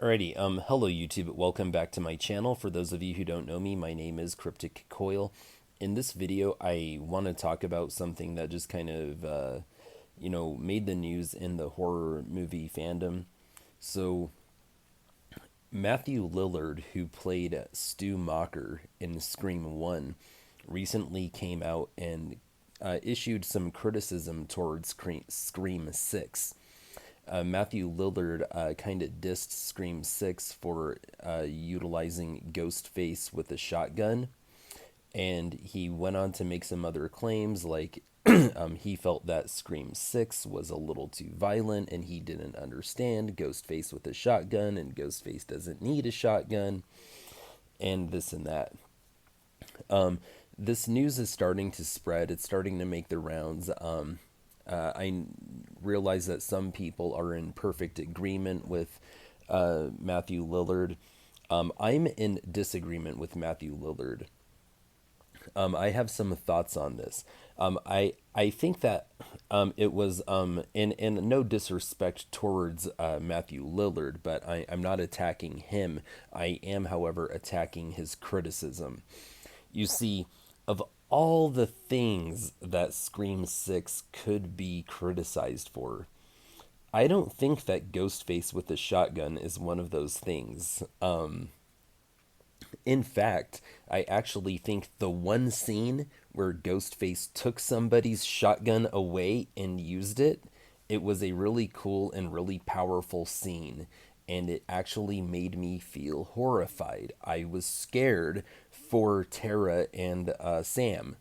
Alrighty, hello YouTube, welcome back to my channel. For those of you who don't know me, my name is Cryptic Coil. In this video, I want to talk about something that just kind of, made the news in the horror movie fandom. So, Matthew Lillard, who played Stu Macher in Scream 1, recently came out and issued some criticism towards Scream 6. Matthew Lillard kind of dissed Scream 6 for utilizing Ghostface with a shotgun. And he went on to make some other claims, like he felt that Scream 6 was a little too violent and he didn't understand Ghostface with a shotgun, and Ghostface doesn't need a shotgun, and this and that. This news is starting to spread, it's starting to make the rounds. I realize that some people are in perfect agreement with Matthew Lillard. I'm in disagreement with Matthew Lillard. I have some thoughts on this. I think that it was in no disrespect towards Matthew Lillard, but I'm not attacking him. I am, however, attacking his criticism. You see, of all the things that Scream 6 could be criticized for, I don't think that Ghostface with the shotgun is one of those things. In fact, I actually think the one scene where Ghostface took somebody's shotgun away and used it, it was a really cool and really powerful scene. And it actually made me feel horrified. I was scared for Tara and Sam.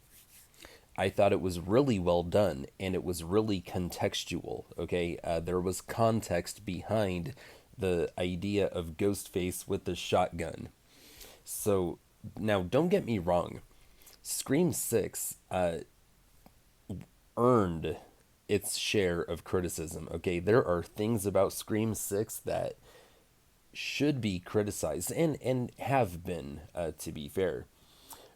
I thought it was really well done, and it was really contextual. Okay, there was context behind the idea of Ghostface with the shotgun. So now, don't get me wrong. Scream 6 earned its share of criticism. Okay, there are things about Scream 6 that should be criticized and have been, to be fair.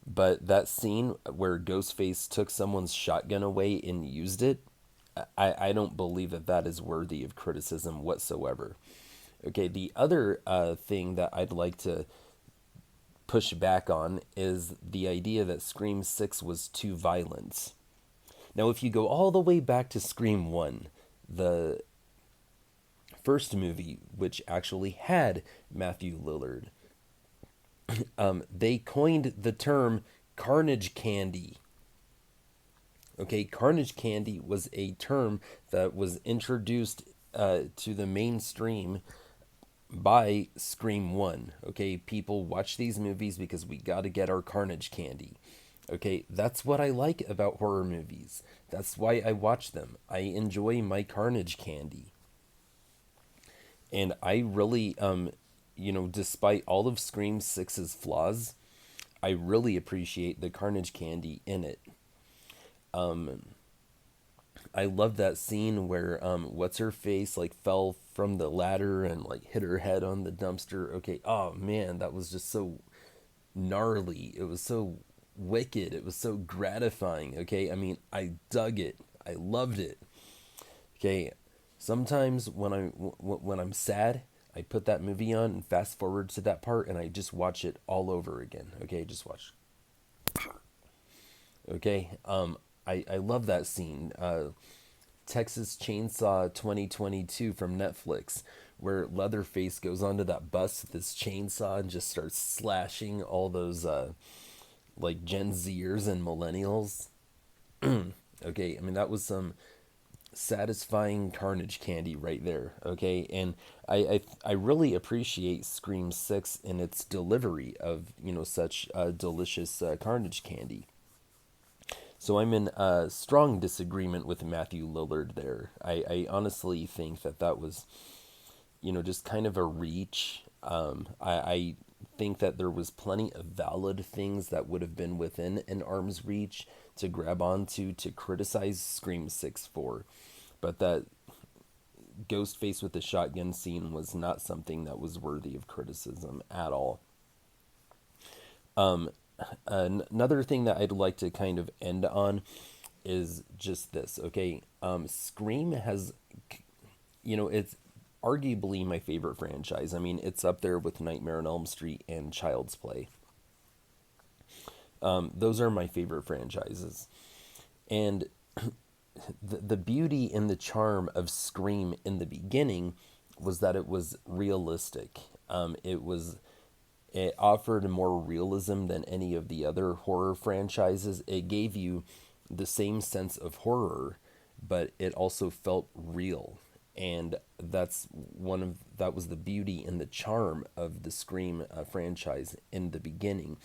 But that scene where Ghostface took someone's shotgun away and used it, I don't believe that that is worthy of criticism whatsoever. Okay, the other thing that I'd like to push back on is the idea that Scream 6 was too violent. Now, if you go all the way back to Scream 1, the first movie, which actually had Matthew Lillard, they coined the term Carnage candy. Okay, Carnage candy was a term that was introduced to the mainstream by Scream 1. Okay, people watch these movies because we got to get our Carnage candy. Okay, that's what I like about horror movies. That's why I watch them. I enjoy my Carnage candy. And I really, despite all of Scream 6's flaws, I really appreciate the Carnage candy in it. I love that scene where what's her face like fell from the ladder and like hit her head on the dumpster. Okay, oh man, that was just so gnarly. It was so wicked. It was so gratifying. Okay, I mean, I dug it. I loved it. Okay, sometimes when I'm sad, I put that movie on and fast forward to that part and I just watch it all over again. Okay, just watch. Okay, I love that scene. Texas Chainsaw 2022 from Netflix, where Leatherface goes onto that bus with his chainsaw and just starts slashing all those like Gen Zers and millennials. Okay, I mean that was some satisfying Carnage candy right there. Okay, and I really appreciate Scream 6 in its delivery of such delicious Carnage candy. So I'm in strong disagreement with Matthew Lillard there. I honestly think that that was, just kind of a reach. I think that there was plenty of valid things that would have been within an arm's reach to grab onto to criticize Scream 6 for. But that Ghostface with the shotgun scene was not something that was worthy of criticism at all. Another thing that I'd like to kind of end on is just this, okay? Scream has, it's arguably my favorite franchise. I mean, it's up there with Nightmare on Elm Street and Child's Play. Those are my favorite franchises. And the beauty and the charm of Scream in the beginning was that it was realistic. It offered more realism than any of the other horror franchises. It gave you the same sense of horror, but it also felt real. And that was the beauty and the charm of the Scream franchise in the beginning.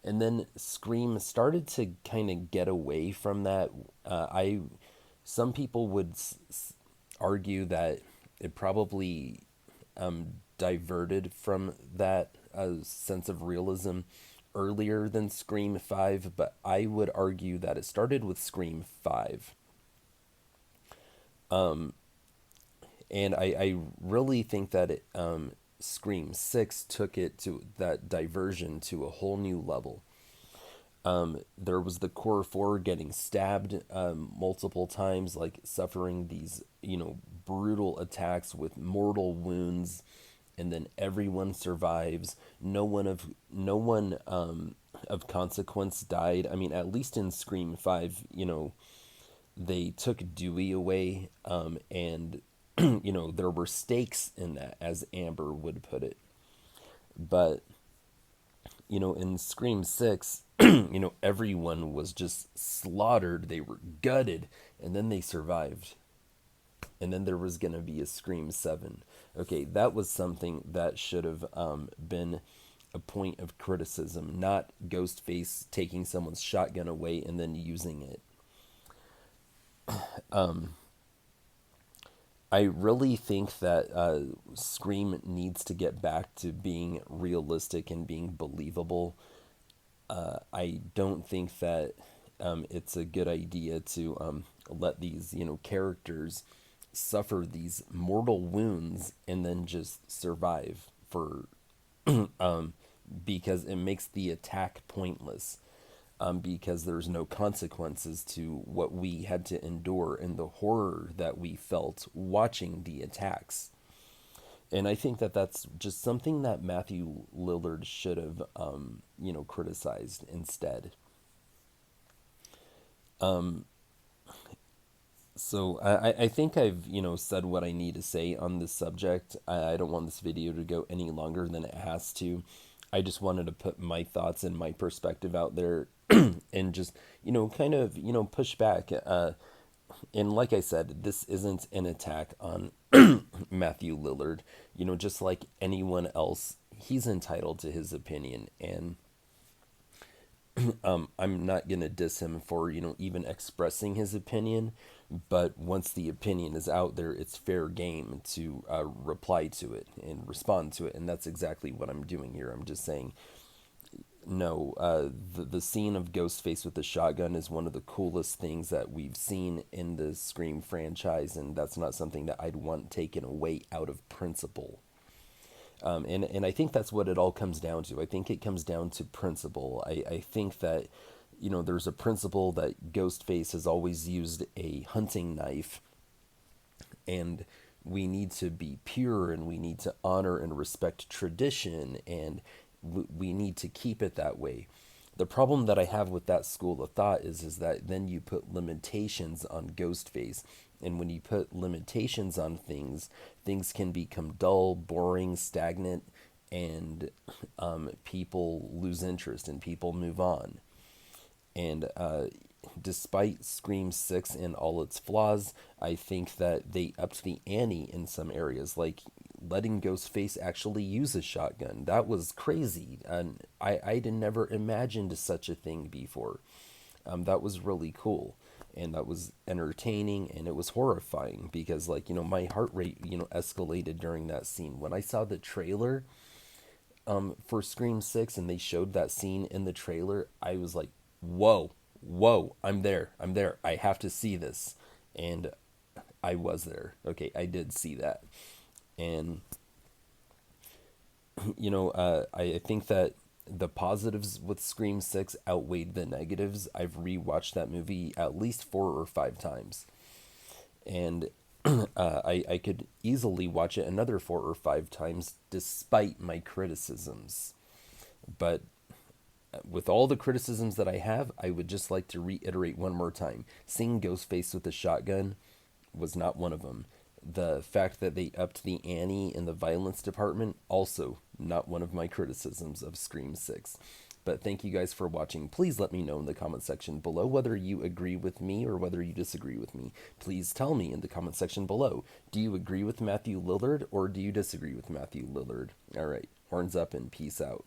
And then Scream started to kind of get away from that. Some people would argue that it probably diverted from that sense of realism earlier than Scream 5, but I would argue that it started with Scream 5. And I really think that Scream 6 took it to that diversion to a whole new level. There was the core four getting stabbed multiple times, like suffering these, brutal attacks with mortal wounds, and then everyone survives. No one of consequence died. I mean, at least in Scream 5, they took Dewey away, and there were stakes in that, as Amber would put it. But in Scream 6, everyone was just slaughtered. They were gutted, and then they survived. And then there was going to be a Scream 7. Okay, that was something that should have been a point of criticism, not Ghostface taking someone's shotgun away and then using it. I really think that Scream needs to get back to being realistic and being believable. I don't think that it's a good idea to let these, characters suffer these mortal wounds and then just survive for because it makes the attack pointless. Because there's no consequences to what we had to endure and the horror that we felt watching the attacks. And I think that that's just something that Matthew Lillard should have, criticized instead. So I think I've, said what I need to say on this subject. I don't want this video to go any longer than it has to. I just wanted to put my thoughts and my perspective out there and just, kind of, push back. And like I said, this isn't an attack on Matthew Lillard. Just like anyone else, he's entitled to his opinion. And I'm not going to diss him for, even expressing his opinion. But once the opinion is out there, it's fair game to reply to it and respond to it. And that's exactly what I'm doing here. I'm just saying, no, the scene of Ghostface with the shotgun is one of the coolest things that we've seen in the Scream franchise. And that's not something that I'd want taken away out of principle. And I think that's what it all comes down to. I think it comes down to principle. I think that, there's a principle that Ghostface has always used a hunting knife, and we need to be pure and we need to honor and respect tradition, and we need to keep it that way. The problem that I have with that school of thought is that then you put limitations on Ghostface. And when you put limitations on things, things can become dull, boring, stagnant, and people lose interest and people move on. And despite Scream 6 and all its flaws, I think that they upped the ante in some areas, like letting Ghostface actually use a shotgun. That was crazy, and I'd never imagined such a thing before. That was really cool, and that was entertaining, and it was horrifying because, my heart rate, escalated during that scene. When I saw the trailer for Scream 6 and they showed that scene in the trailer, I was like, whoa, I'm there, I have to see this. And I was there. Okay, I did see that. And, I think that the positives with Scream 6 outweighed the negatives. I've rewatched that movie at least 4 or 5 times. And I could easily watch it another 4 or 5 times despite my criticisms. But with all the criticisms that I have, I would just like to reiterate one more time. Seeing Ghostface with a shotgun was not one of them. The fact that they upped the ante in the violence department, also not one of my criticisms of Scream 6. But thank you guys for watching. Please let me know in the comment section below whether you agree with me or whether you disagree with me. Please tell me in the comment section below. Do you agree with Matthew Lillard or do you disagree with Matthew Lillard? All right, horns up and peace out.